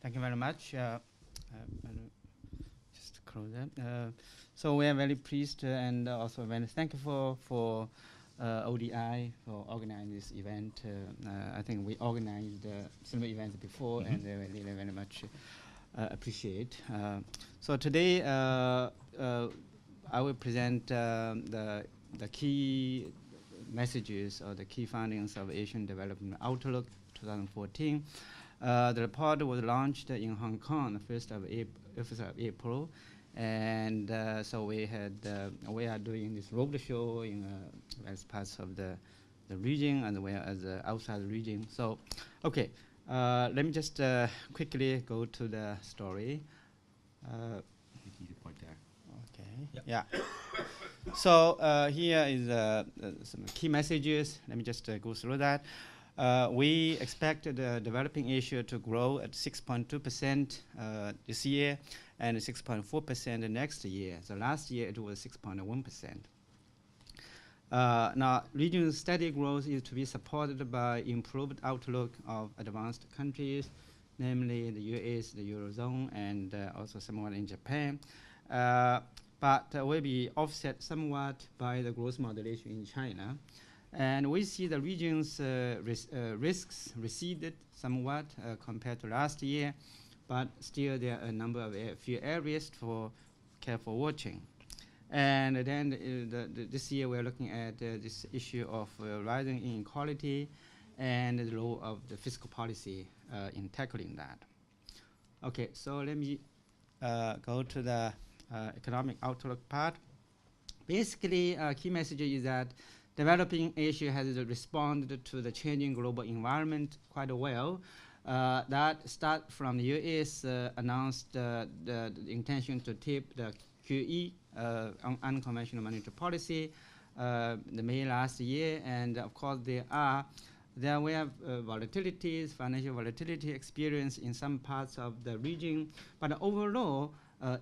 Thank you very much. Just close that. So we are very pleased and also very thankful for ODI for organizing this event. I think we organized similar events before, and they really very much appreciate. So today I will present the key messages or the key findings of Asian Development Outlook 2014. The report was launched in Hong Kong the 1st of April, and so we are doing this roadshow in various parts of the region and as outside the region. So, okay, let me just quickly go to the story. You need to point there. Okay. Yep. Yeah. So here is some key messages. Let me just go through that. We expected the developing Asia to grow at 6.2% this year and 6.4% the next year. So last year it was 6.1%. Now, regional steady growth is to be supported by improved outlook of advanced countries, namely the US, the Eurozone, and also somewhat in Japan. But will be offset somewhat by the growth moderation in China. And we see the region's risks receded somewhat compared to last year, but still there are a number of few areas for careful watching. And then this year we're looking at this issue of rising inequality and the role of the fiscal policy in tackling that. Okay, so let me go to the economic outlook part. Basically, key message is that developing Asia has responded to the changing global environment quite well. That start from the US announced the intention to tip the QE on unconventional monetary policy the May last year, and of course there we have volatilities, financial volatility experience in some parts of the region, but overall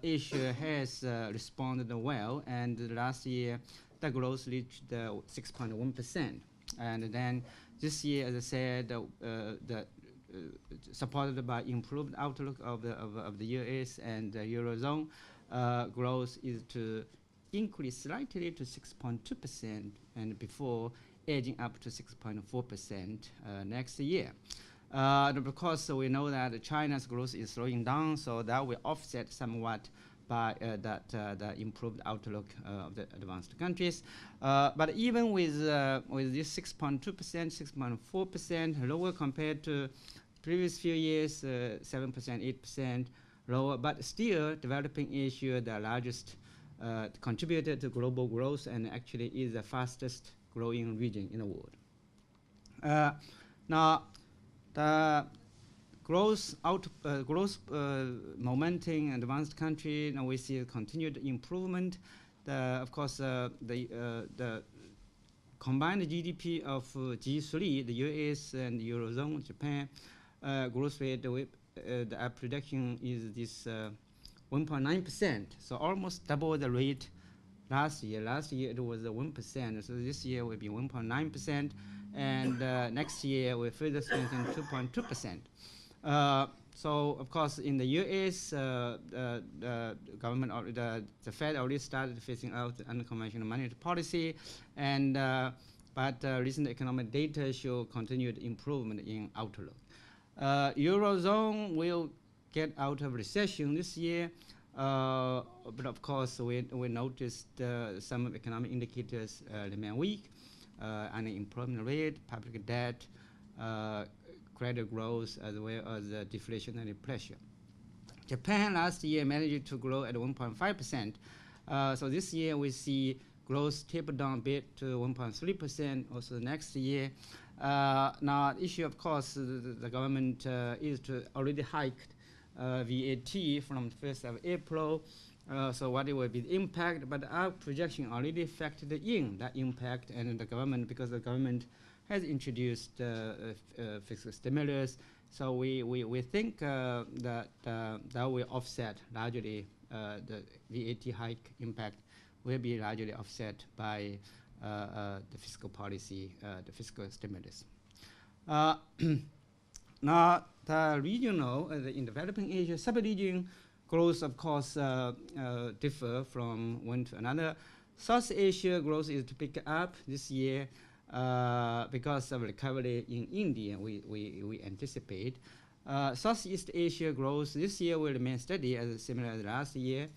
Asia has responded well, and last year the growth reached 6.1%. And then this year, as I said, supported by improved outlook of the US and the Eurozone, growth is to increase slightly to 6.2%, and before edging up to 6.4% next year. Because we know that China's growth is slowing down, so that will offset somewhat by the improved outlook of the advanced countries. But even with this 6.2%, 6.4% lower compared to previous few years, 7%, 8% lower, but still developing Asia, the largest contributor to global growth, and actually is the fastest growing region in the world. Now, the growth momentum in advanced country, now we see a continued improvement. Of course, the combined GDP of G3, the US and Eurozone, Japan, growth rate, the prediction is this 1.9%, so almost double the rate last year. Last year it was 1%, so this year will be 1.9%, and next year we'll further strengthen 2.2%. So of course in the US, the government or the Fed already started phasing out the unconventional monetary policy, and but recent economic data show continued improvement in outlook. Eurozone will get out of recession this year, but of course we noticed some economic indicators remain weak, unemployment rate, public debt, credit growth, as well as deflationary pressure. Japan last year managed to grow at 1.5%. So this year we see growth taper down a bit to 1.3%. Also next year. Now, the issue, of course, the government is to already hiked VAT from the 1st of April. So what it will be the impact? But our projection already factored in that impact, and the government, because the government has introduced fiscal stimulus, so we think that will offset largely the VAT hike impact will be largely offset by the fiscal policy, the fiscal stimulus. Now, the regional, in developing Asia, sub-region growth, of course, differ from one to another. South Asia growth is to pick up this year because of recovery in India, we anticipate. Southeast Asia growth this year will remain steady as similar as last year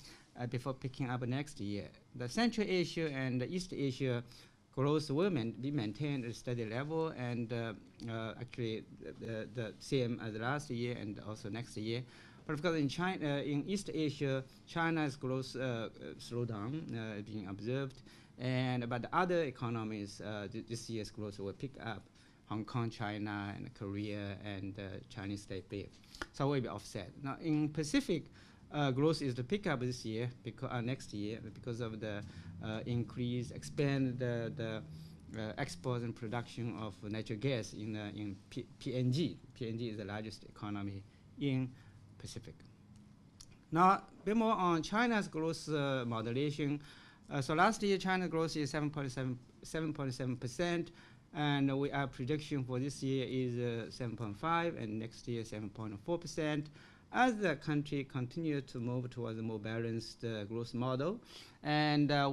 before picking up next year. The Central Asia and the East Asia growth will be maintained at a steady level and actually the same as last year and also next year. But of course in China, in East Asia, China's growth slowdown being observed, and but the other economies this year's growth will pick up. Hong Kong, China, and Korea, and Chinese Taipei. So will be offset. Now in Pacific, growth is to pick up this year, next year, because of the expand the export and production of natural gas in PNG. PNG is the largest economy in Pacific. Now, a bit more on China's growth modulation. So last year, China growth is 7.7%, and our prediction for this year is 7.5%, and next year 7.4%. As the country continues to move towards a more balanced growth model, and of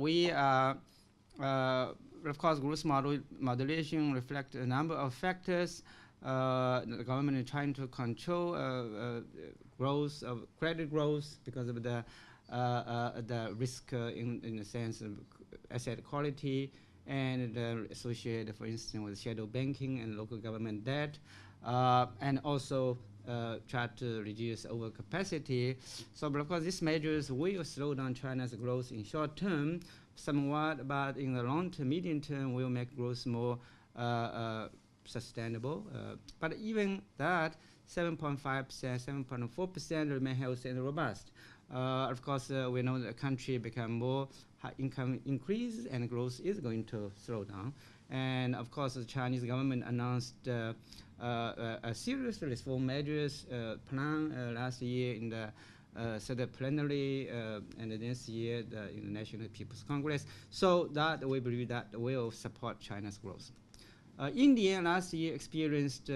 course, growth modulation reflects a number of factors. The government is trying to control growth of credit growth because of the risk in the sense of asset quality and associated, for instance, with shadow banking and local government debt, and also try to reduce overcapacity. So, of course, these measures will slow down China's growth in short term somewhat, but in the long term, medium term, will make growth more sustainable. But even that, 7.5%, 7.4% remain healthy and robust. Of course, we know the country become more high income increase and growth is going to slow down. And of course, the Chinese government announced a serious reform measures plan last year in the Senate plenary, and this year in the National People's Congress. So that we believe that will support China's growth. India last year experienced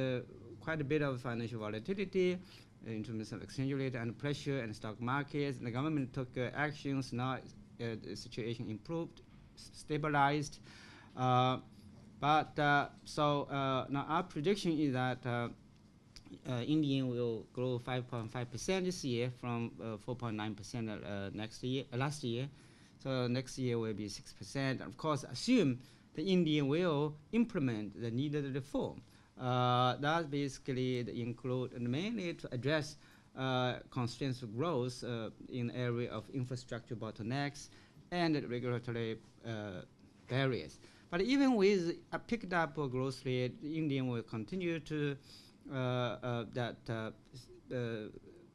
quite a bit of financial volatility in terms of exchange rate and pressure and stock markets. The government took actions. Now the situation improved, stabilized. So now our prediction is that India will grow 5.5% this year from 4.9% last year. So next year will be 6%. And of course, assume the India will implement the needed reform. That basically include mainly to address constraints of growth in the area of infrastructure bottlenecks and regulatory barriers. But even with a picked up growth rate, India will continue to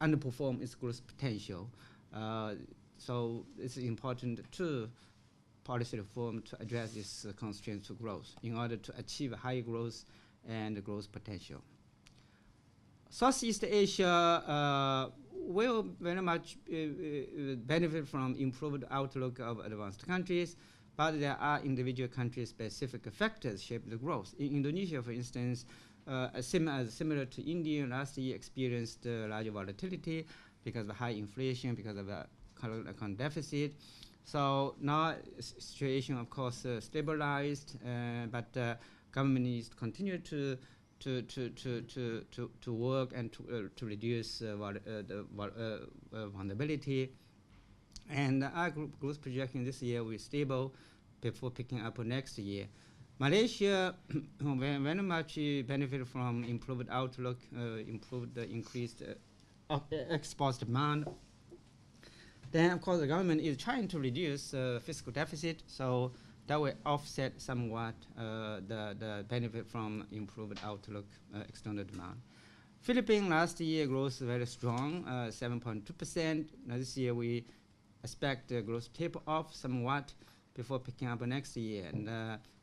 underperform its growth potential. So it's important to policy reform to address this constraint to growth in order to achieve high growth and growth potential. Southeast Asia will very much benefit from improved outlook of advanced countries, but there are individual country-specific factors shape the growth. In Indonesia, for instance, similar to India, last year experienced large volatility because of high inflation, because of the current account deficit. So now situation, of course, stabilized, but government needs to continue to work and to reduce the vulnerability. And our growth projection this year will be stable before picking up next year. Malaysia very much benefit from improved outlook, increased export demand. Then, of course, the government is trying to reduce fiscal deficit, so that will offset somewhat the benefit from improved outlook, external demand. Philippines last year growth very strong, 7.2%. Now this year we expect the growth taper off somewhat before picking up next year. And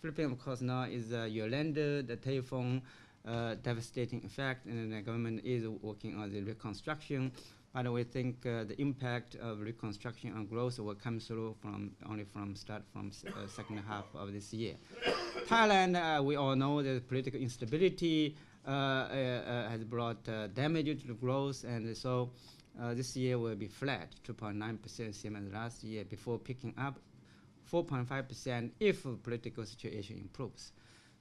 Philippines, of course, now is Yolanda, the typhoon devastating effect, and the government is working on the reconstruction. But we think the impact of reconstruction on growth will come through start from second half of this year. Thailand, we all know there's political instability, has brought damage to the growth, and so this year will be flat, 2.9%, same as last year, before picking up 4.5% if political situation improves.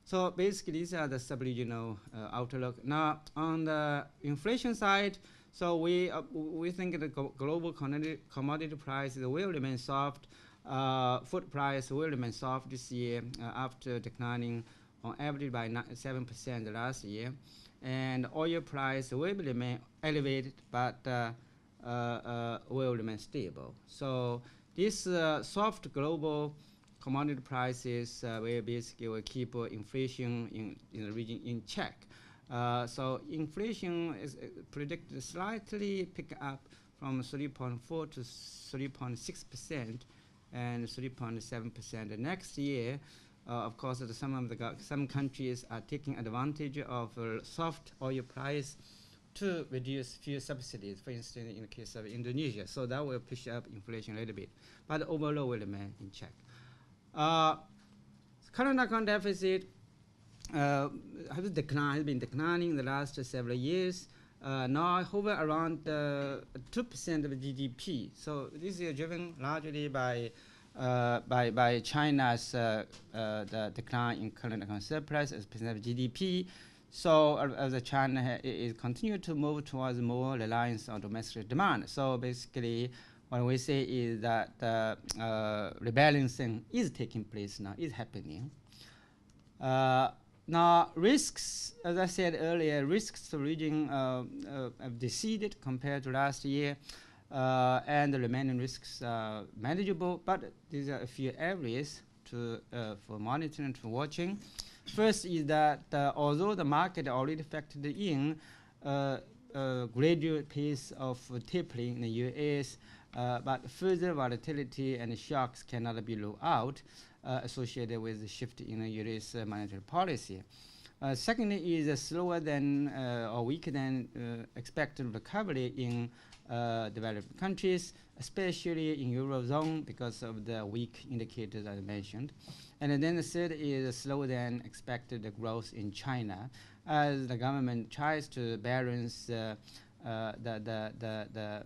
So basically, these are the sub-regional outlook. Now, on the inflation side, so we think the global commodity prices will remain soft. Food price will remain soft this year after declining on average by 7% last year. And oil price will remain elevated, but will remain stable. So this soft global commodity prices will basically keep inflation in the region in check. So inflation is predicted to slightly pick up from 3.4 to 3.6% and 3.7% next year. Of course, some countries are taking advantage of soft oil price to reduce fuel subsidies, for instance, in the case of Indonesia. So that will push up inflation a little bit, but overall will remain in check. Current account deficit has been declining in the last several years. Now hover around 2% of GDP. So this is driven largely by China's the decline in current account surplus as percent of GDP. So as China is continue to move towards more reliance on domestic demand. So basically, what we say is that rebalancing is taking place now, is happening. Now risks, as I said earlier, risks to region have receded compared to last year, and the remaining risks are manageable. But these are a few areas for monitoring and for watching. First is that although the market already factored in gradual pace of tapering in the U.S., but further volatility and shocks cannot be ruled out associated with the shift in the U.S. monetary policy. Secondly is a slower than or weaker than expected recovery in developed countries, especially in Eurozone because of the weak indicators I mentioned. And then the third is slower than expected growth in China as the government tries to balance in the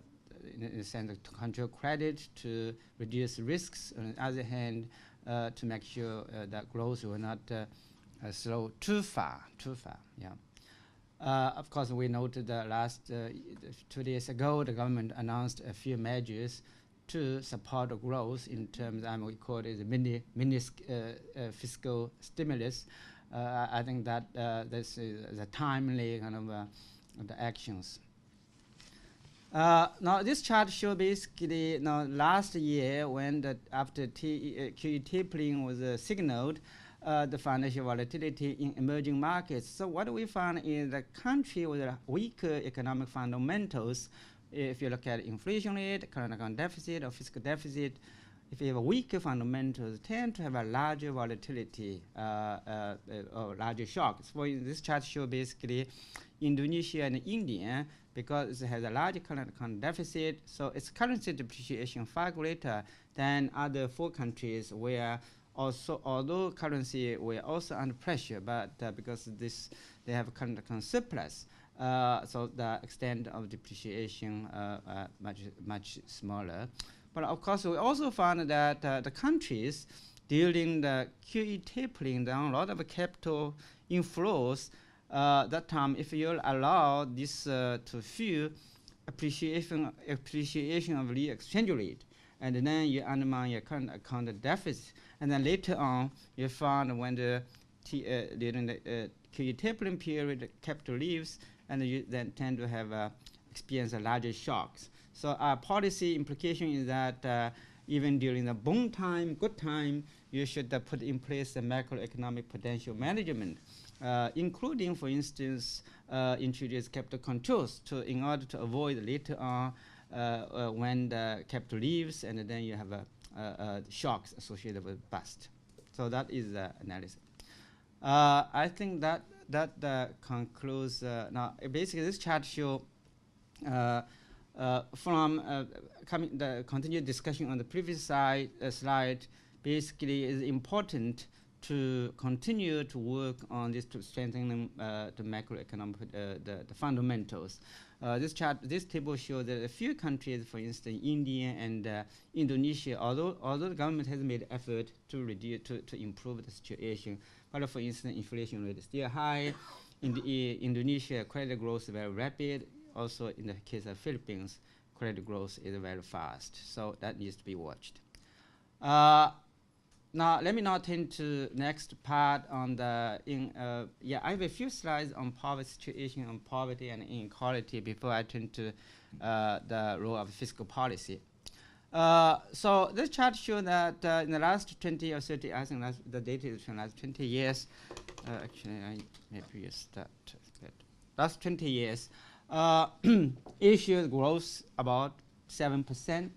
sense of to control credit, to reduce risks. On the other hand, to make sure that growth will not slow too far. Yeah. Of course, we noted that last 2 days ago, the government announced a few measures to support growth in terms, we call it the mini fiscal stimulus. I think that this is a timely kind of the actions. Now this chart shows basically last year when after QE tapering was signaled the financial volatility in emerging markets. So what we found is the country with weaker economic fundamentals. If you look at inflation rate, current account deficit, or fiscal deficit, if you have a weaker fundamentals, tend to have a larger volatility or larger shocks. For this chart shows basically Indonesia and India, because it has a large current account deficit, so its currency depreciation far greater than other 4 countries where also, although currency were also under pressure, but because they have a current account surplus, so the extent of depreciation much smaller. But of course, we also found that the countries during the QE tapering down a lot of capital inflows. That time, if you allow this to fuel appreciation of the exchange rate, and then you undermine your current account deficit, and then later on you found when during the QE tapering period, the capital leaves, and you then tend to have experience larger shocks. So our policy implication is that even during the boom time, good time, you should put in place the macroeconomic potential management, including, for instance, introduce capital controls in order to avoid later on when the capital leaves, and then you have shocks associated with bust. So that is the analysis. I think that concludes. Now, basically, this chart shows from the continued discussion on the previous slide, basically is important to continue to work on this to strengthen the macroeconomic the fundamentals. This table shows that a few countries, for instance, India and Indonesia, although the government has made effort to reduce to improve the situation, but for instance, inflation rate is still high. In Indonesia, credit growth is very rapid. Also, in the case of Philippines, credit growth is very fast. So that needs to be watched. Now, let me now turn to next part on the, I have a few slides on poverty situation, on poverty and inequality before I turn to the role of fiscal policy. So this chart shows that in the last 20 or 30, I think the data is from the last 20 years. Actually, I maybe use that. Last 20 years, Asia grows about 7%.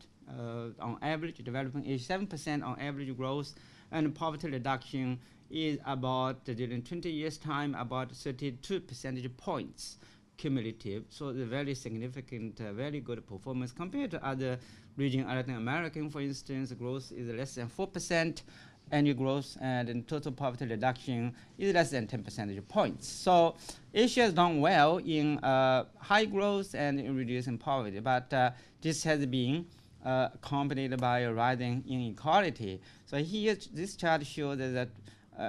On average, developing age 7% on average growth, and poverty reduction is about, during 20 years time, about 32 percentage points cumulative. So the very significant, very good performance compared to other regions. Latin American, for instance, growth is less than 4% annual growth, and in total poverty reduction is less than 10 percentage points. So Asia has done well in high growth and in reducing poverty, but this has been accompanied by a rising inequality. So here, this chart shows that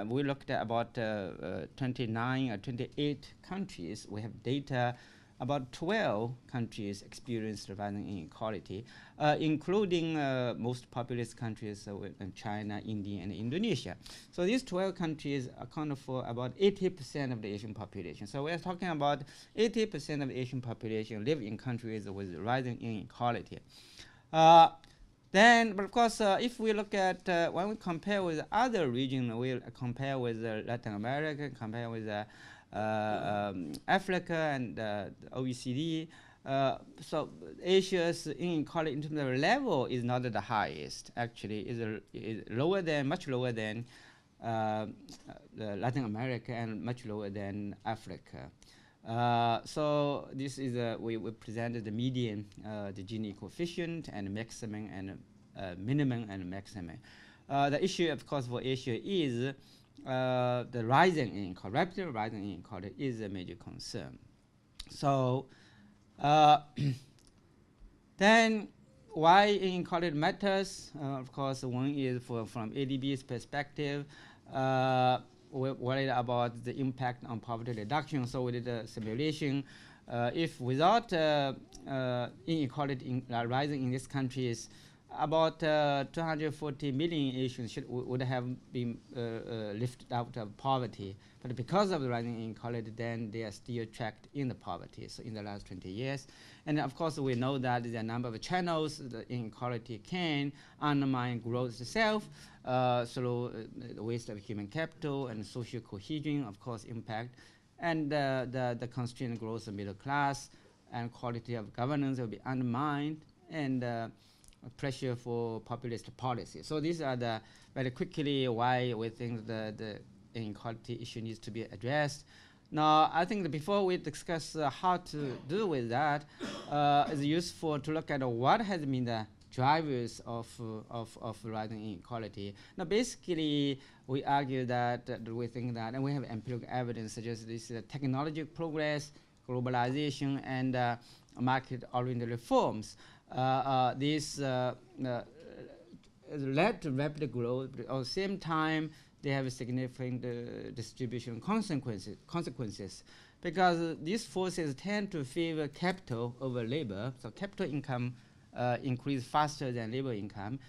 we looked at about 29 or 28 countries. We have data about 12 countries experienced rising inequality, including most populous countries China, India, and Indonesia. So these 12 countries account for about 80% of the Asian population. So we're talking about 80% of the Asian population live in countries with rising inequality. But of course, if we look at, when we compare with other regions, we'll compare with Latin America, compare with Africa and the OECD. So Asia's inequality in terms of level is not the highest. Actually, is lower than, much lower than Latin America and much lower than Africa. So this is we presented the median, the Gini coefficient, and maximum and minimum and maximum. The issue, of course, for Asia is the rising inequality, rapid rising inequality is a major concern. So then why inequality matters? Of course, one is from ADB's perspective. We're worried about the impact on poverty reduction. So we did a simulation. If without inequality rising in these countries, about 240 million Asians would have been lifted out of poverty. But because of the rising inequality, then they are still trapped in the poverty. So in the last 20 years. And of course, we know that there are a number of channels the inequality can undermine growth itself through the waste of human capital and social cohesion, of course, impact. And the constrained growth of middle class and quality of governance will be undermined, and pressure for populist policy. So these are the very quickly why we think the inequality issue needs to be addressed. Now, I think that before we discuss how to deal with that, it's useful to look at what has been the drivers of rising inequality. Now, basically, we argue that we think that, and we have empirical evidence suggests this technology progress, globalization, and market-oriented reforms. This led to rapid growth, but at the same time, they have significant distribution consequences, because these forces tend to favor capital over labor. So capital income increase faster than labor income.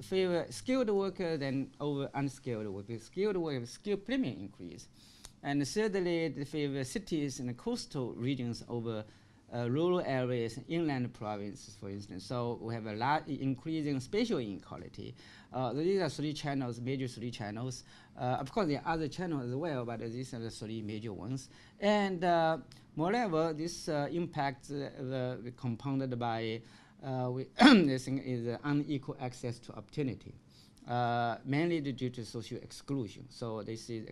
Favor skilled worker than over unskilled workers. Skilled workers, skill premium increase. And thirdly, they favor cities and coastal regions over rural areas, inland provinces, for instance. So we have a large increasing spatial inequality. These are three channels, major three channels. Of course, there are other channels as well, but these are the three major ones. And moreover, this impact compounded by this thing is unequal access to opportunity, mainly due to social exclusion. So this is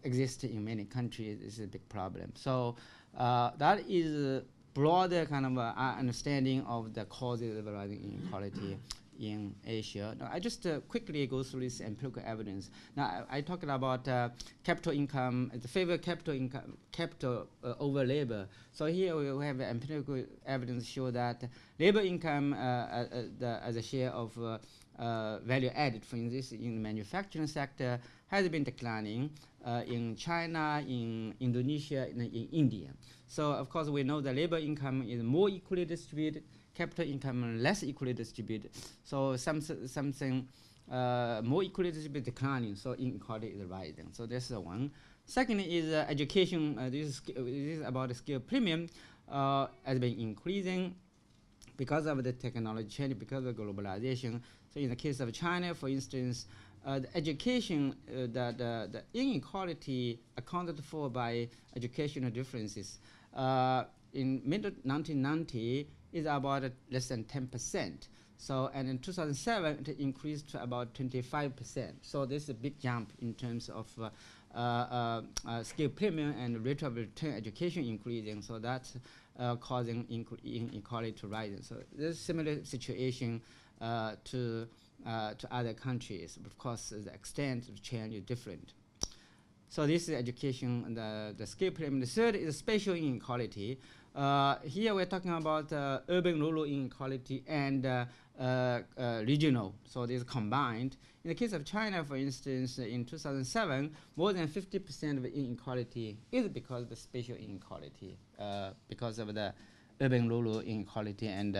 exists in many countries. This is a big problem. So that is a broader kind of understanding of the causes of rising inequality. in Asia. Now, I just quickly go through this empirical evidence. Now, I talked about capital income, the favor capital income, capital over labor. So here we have empirical evidence show that labor income as a share of value added, for instance, in the manufacturing sector, has been declining in China, in Indonesia, in India. So of course we know the labor income is more equally distributed, capital income less equally distributed. So something more equally distributed declining, so inequality is rising. So that's the one. Second is education. This is about the skill premium has been increasing because of the technology change, because of globalization. So in the case of China, for instance, the education, the inequality accounted for by educational differences in mid-1990 is about less than 10%. So, and in 2007, it increased to about 25%. So this is a big jump in terms of skill premium and rate of return education increasing. So that's causing inequality to rise. So there's a similar situation to other countries. Of course, the extent of change is different. So this is education, the skill premium. The third is spatial inequality. Here we're talking about urban-rural inequality and regional. So these combined. In the case of China, for instance, in 2007, more than 50% of inequality is because of the spatial inequality, because of the urban-rural inequality and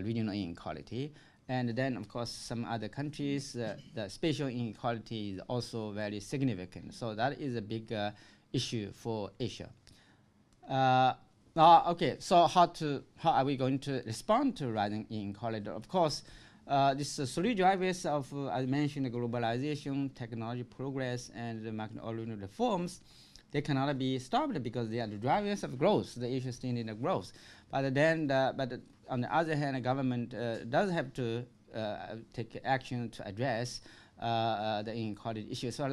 regional inequality. And then, of course, some other countries, the spatial inequality is also very significant. So that is a big issue for Asia. Okay, so how are we going to respond to rising inequality? Of course, these three drivers of, as mentioned, globalization, technology progress, and the macroeconomic reforms, they cannot be stopped because they are the drivers of growth. The issue is still in the growth. But then, on the other hand, the government does have to take action to address the inequality issue. So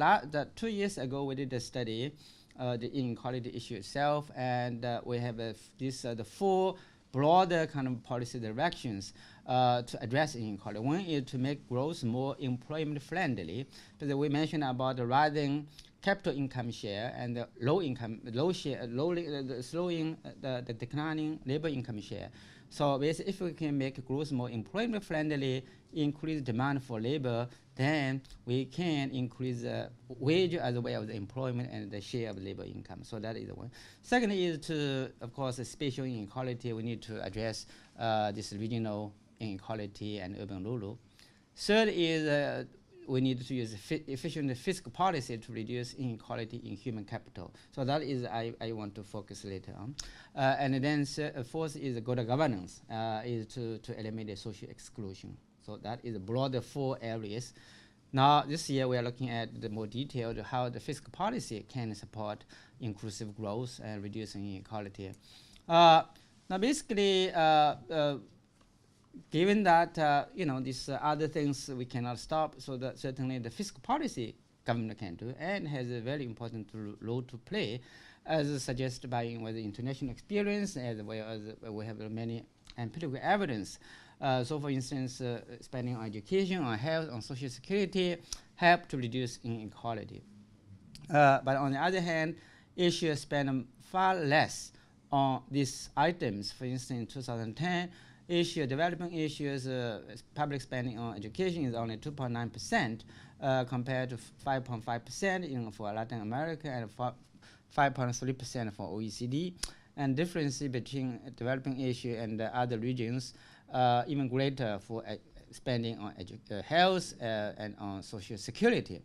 2 years ago, we did a study, the inequality issue itself, and we have the four broader kind of policy directions to address inequality. One is to make growth more employment friendly. So we mentioned about the rising capital income share and the the declining labor income share. So basically, if we can make growth more employment friendly, increase demand for labor, then we can increase the wage as well as the employment and the share of labor income. So that is the one. Second is to, of course, spatial inequality. We need to address this regional inequality and urban-rural. Third is we need to use efficient fiscal policy to reduce inequality in human capital. So that is I want to focus later on. And then fourth is good governance, is to eliminate social exclusion. So that is a broader four areas. Now this year we are looking at the more detailed how the fiscal policy can support inclusive growth and reducing inequality. Now basically, given that these other things we cannot stop, so that certainly the fiscal policy government can do and has a very important role to play, as suggested by the international experience, as well as we have many empirical evidence. So for instance, spending on education, on health, on social security help to reduce inequality. But on the other hand, Asia spend far less on these items. For instance, in 2010, Asia, developing Asia's public spending on education is only 2.9% compared to 5.5% for Latin America and 5.3% for OECD. And difference between developing Asia and other regions even greater for spending on health and on social security.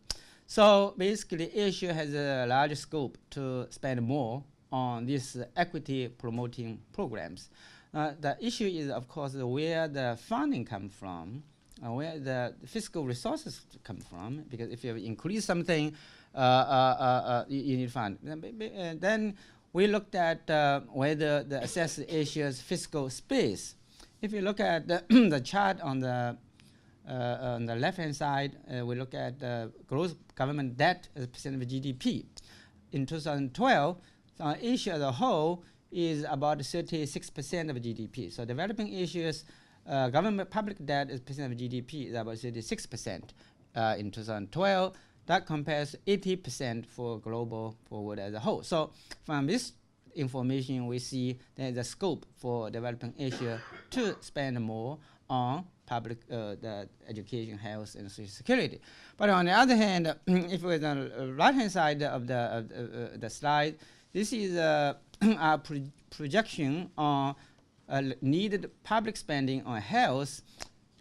So basically, Asia has a large scope to spend more on these equity promoting programs. The issue is, of course, where the funding comes from, where the fiscal resources come from, because if you increase something, you need fund. Then we looked at whether the assess Asia's fiscal space. If you look at the chart on the left-hand side, we look at the gross government debt as a percent of GDP. In 2012, Asia as a whole is about 36% of GDP. So developing Asia's government public debt as percent of GDP is about 36% in 2012. That compares 80% for global forward as a whole. So from this information, we see there's a scope for developing Asia to spend more on public the education, health, and social security. But on the other hand, if we're on the right-hand side of the slide, this is our projection on needed public spending on health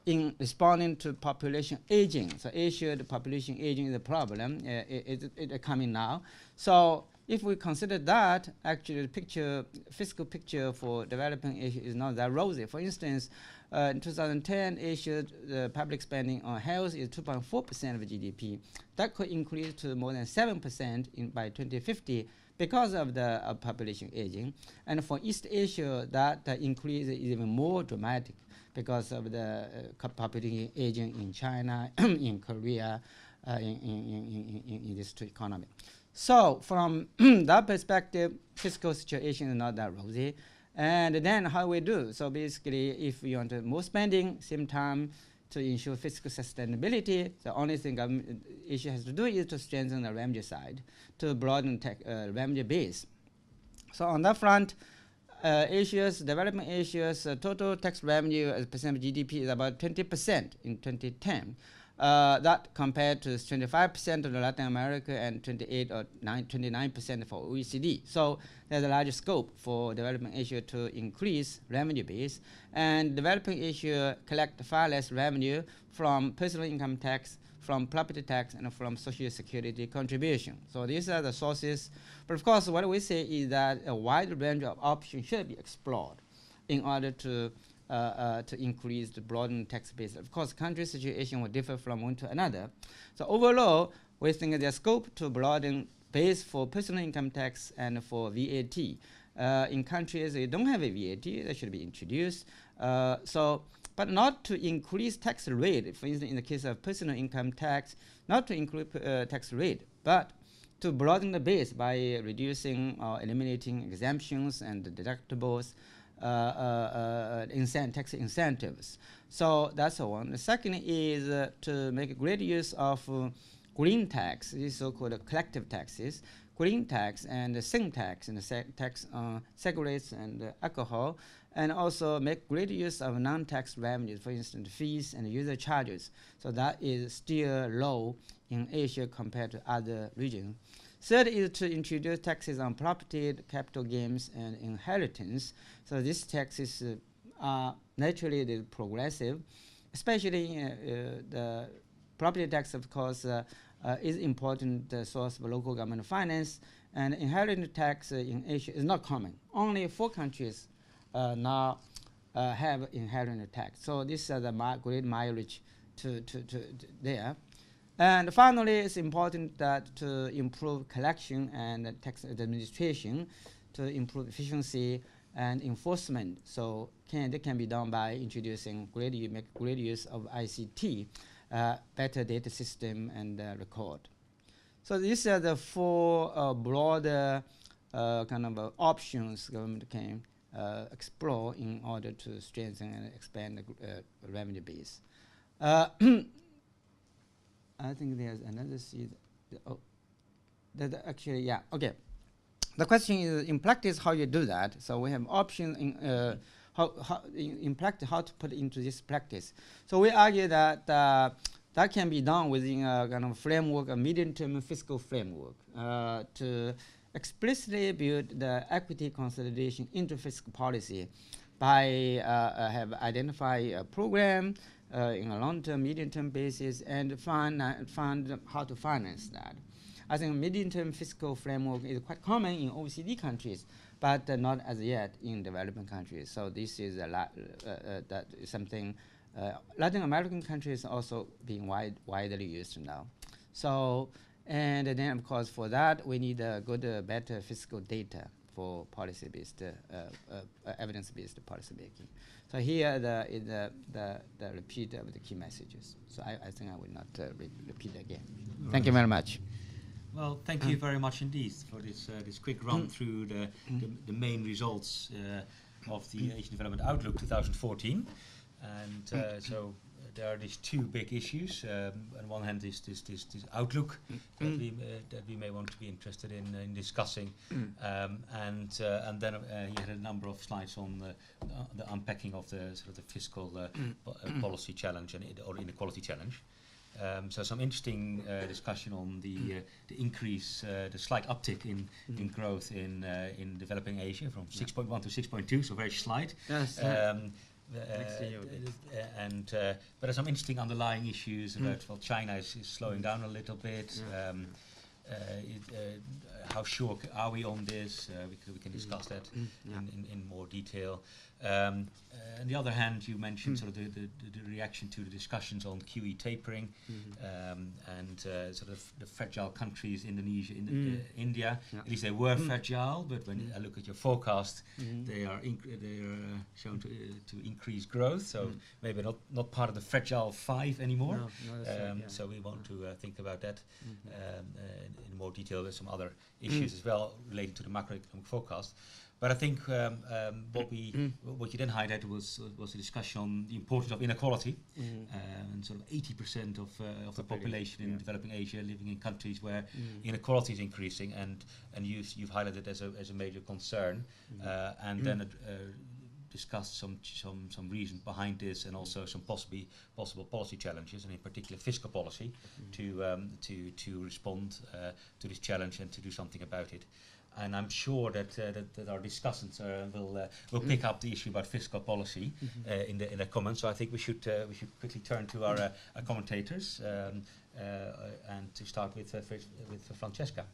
in responding to population aging. So Asia, the population aging is a problem. It's coming now. So if we consider that, actually the picture, fiscal picture for developing Asia is not that rosy. For instance, in 2010, Asia public spending on health is 2.4% of GDP. That could increase to more than 7% by 2050 because of the population aging. And for East Asia, that increase is even more dramatic because of the population aging in China, in Korea, in these two economies. So from that perspective, fiscal situation is not that rosy. And then how we do? So basically, if we want more spending, same time to ensure fiscal sustainability, the only thing Asia has to do is to strengthen the revenue side, to broaden revenue base. So on that front, developing Asia's total tax revenue as a percent of GDP is about 20% in 2010. That compared to 25% of Latin America and 28 or 29% for OECD. So there's a larger scope for developing Asia to increase revenue base, and developing Asia collect far less revenue from personal income tax, from property tax, and from social security contribution. So these are the sources. But of course, what we say is that a wide range of options should be explored in order to increase the broadened tax base. Of course, country situation will differ from one to another. So overall, we think there's scope to broaden base for personal income tax and for VAT. In countries that don't have a VAT, that should be introduced. But not to increase tax rate. For instance, in the case of personal income tax, not to increase tax rate, but to broaden the base by reducing or eliminating exemptions and deductibles, tax incentives. So that's the one. The second is to make great use of green tax, these so-called collective taxes, green tax and the sin tax, and the tax on cigarettes and alcohol, and also make great use of non-tax revenues, for instance, fees and user charges. So that is still low in Asia compared to other regions. Third is to introduce taxes on property, capital gains, and inheritance. So these taxes are naturally progressive, especially the property tax, of course, is important source of local government finance, and inheritance tax in Asia is not common. Only 4 countries now have inheritance tax. So this is the great mileage to there. And finally, it's important that to improve collection and tax administration, to improve efficiency and enforcement. So that can be done by introducing great use of ICT, better data system, and record. So these are the 4 broader kind of options government can explore in order to strengthen and expand the revenue base. I think there's another seed. Actually, yeah, okay. The question is, in practice, how you do that. So we have options in practice, how to put it into this practice. So we argue that that can be done within a kind of framework, a medium-term fiscal framework, to explicitly build the equity consolidation into fiscal policy by have identified a program in a long-term, medium-term basis, and find how to finance that. I think medium-term fiscal framework is quite common in OECD countries, but not as yet in developing countries. So this is that is something Latin American countries also being widely used now. So, and then of course for that we need good, better fiscal data for policy-based, evidence-based policy making. So here is the repeat of the key messages. So I think I will not repeat again. All Thank you very much. Well, thank you very much indeed for this quick run through the main results of the Asian Development Outlook 2014. And so there are these two big issues. On one hand, this outlook that we may want to be interested in discussing, and then you had a number of slides on the unpacking of the sort of the fiscal policy challenge or inequality challenge. So some interesting discussion on the increase, the slight uptick in growth in developing Asia from 6.1 to 6.2, so very slight. Yes. But there's some interesting underlying issues about, well, China is slowing down a little bit. How sure are we on this? We can discuss that in more detail. On the other hand, you mentioned sort of the reaction to the discussions on QE tapering and sort of the fragile countries, Indonesia, India. At least they were fragile, but when I look at your forecast, they are shown to increase growth. So maybe not part of the fragile 5 anymore. No, so we want to think about that in more detail. There's some other issues as well related to the macroeconomic forecast. But I think what you then highlighted was a discussion on the importance of inequality, and sort of 80% of the population in developing Asia living in countries where inequality is increasing, and you've highlighted as a major concern, and then discussed some reasons behind this, and also some possible policy challenges, and in particular fiscal policy, to respond to this challenge and to do something about it. And I'm sure that our discussants will pick up the issue about fiscal policy in the comments. So I think we should quickly turn to our commentators, and to start with Francesca.